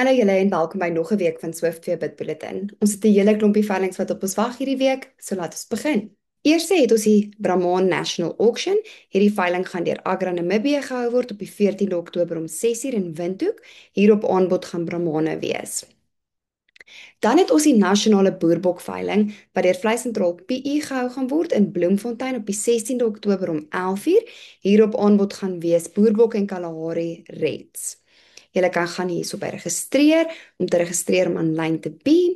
Hallo julle en welkom by nog 'n week van Swift Vee Bid Bulletin. Ons het 'n hele klompie veilings wat op ons wag hierdie week, so laat ons begin. Eerste het ons die Brahman National Auction. Hierdie veiling gaan deur Agra Namibië gehou word op die 14de Oktober om 6:00 in Windhoek. Hier op aanbod gaan Brahmane wees. Dan het ons die nasionale boerbok veiling wat deur Vleisentraal PE gehou gaan word in Bloemfontein op die 16de Oktober om 11:00. Hier op aanbod gaan wees boerbok en Kalahari Reds. Julle kan gaan hierso by registreer om te registreer om aanlyn te bi,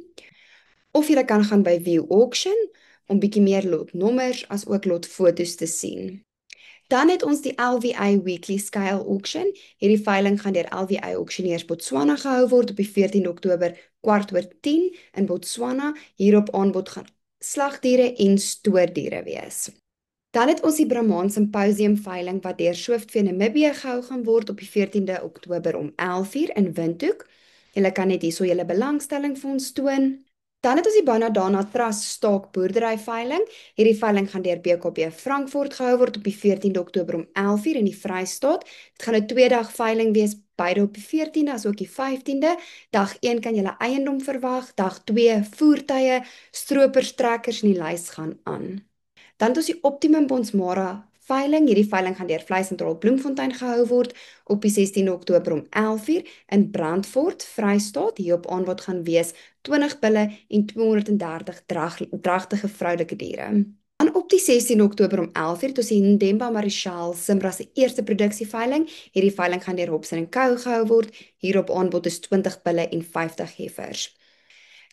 of julle kan gaan by View Auction om bietjie meer lotnommers as ook lotfoto's te sien. Dan het ons die LVA Weekly Scale Auction. Hierdie veiling gaan deur LVA Auctioneers Botswana gehou word op die 14de Oktober 10:15 in Botswana. Hier op aanbod gaan slagdiere en stoordiere wees. Dan het ons die Brahman Symposium veiling wat deur Swift Vee Namibië gehou gaan word op die 14de Oktober om 11:00 in Windhoek. Julle kan net hierso julle belangstelling vir ons toon. Dan het ons die Banadana Trust Staak Boerdery veiling. Hierdie veiling gaan deur BKB Frankfurt gehou word op die 14de Oktober om 11:00 in die Vrystaat. Dit gaan 'n 2-dag veiling wees, beide op die 14de as ook die 15de. Dag 1 kan julle eiendom verwag, dag 2 voertuie, stropers, trekkers en die lys gaan aan. Dan het ons die Optimum Bonsmara veiling. Hierdie veiling gaan deur Vleisentraal Bloemfontein gehou word op die 16de Oktober om 11:00 in Brandfort, Vrystaat. Hier op aanbod gaan wees 20 bulle en 230 dragtige vroulike diere. Dan op die 16de Oktober om 11:00 het ons die Ndemba Marichal Simbra se eerste produksieveiling. Hierdie veiling gaan deur Hobson & Co gehou word. Hier op aanbod is 20 bulle en 50 heifers.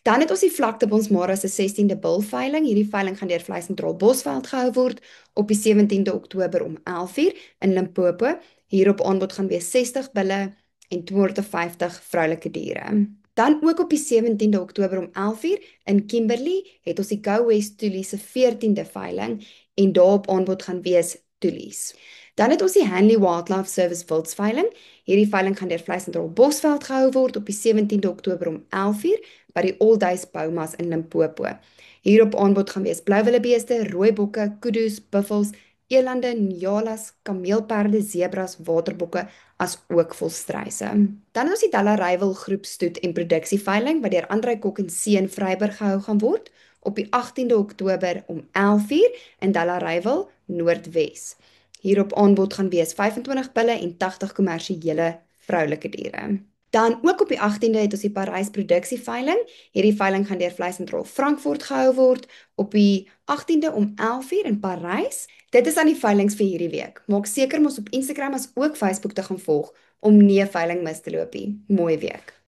Dan het ons die Vlakte Bonsmara se 16de bulveiling. Hierdie veiling gaan deur Vleisentraal Bosveld gehou word op die 17de Oktober om 11:00 in Limpopo. Hier op aanbod gaan wees 60 bulle en 250 vroulike diere. Dan ook op die 17de Oktober om 11:00 in Kimberley het ons die Go West Toolies se 14de veiling en daarop aanbod gaan wees toolies. Dan het ons die Hanley Wildlife Service wildsveiling. Hierdie veiling gaan deur Vleisentraal Bosveld gehou word op die 17de Oktober om 11:00 by die All Days Boumas in Limpopo. Hier op aanbod gaan wees blouwillebeeste, rooibokke, kudu's, buffels, elande, nyalas, kameelperde, zebras, waterbokke as ook volstruise. Dan het ons die Dallarywil groep stoet en produksieveiling wat deur Andrei Kok en C in Vryburg gehou gaan word op die 18de Oktober om 11:00 in Dallarywil, Noordwes. Hier op aanbod gaan wees 25 bulle en 80 kommersiële vroulike diere. Dan ook op die 18de het ons die Parys produksieveiling. Hierdie veiling gaan deur Vleisentraal Frankfurt gehou word op die 18de om 11:00 in Parys. Dit is aan die veilings vir hierdie week. Maak seker om ons op Instagram as ook Facebook te gaan volg om nie 'n veiling mis te loop nie. Mooi week.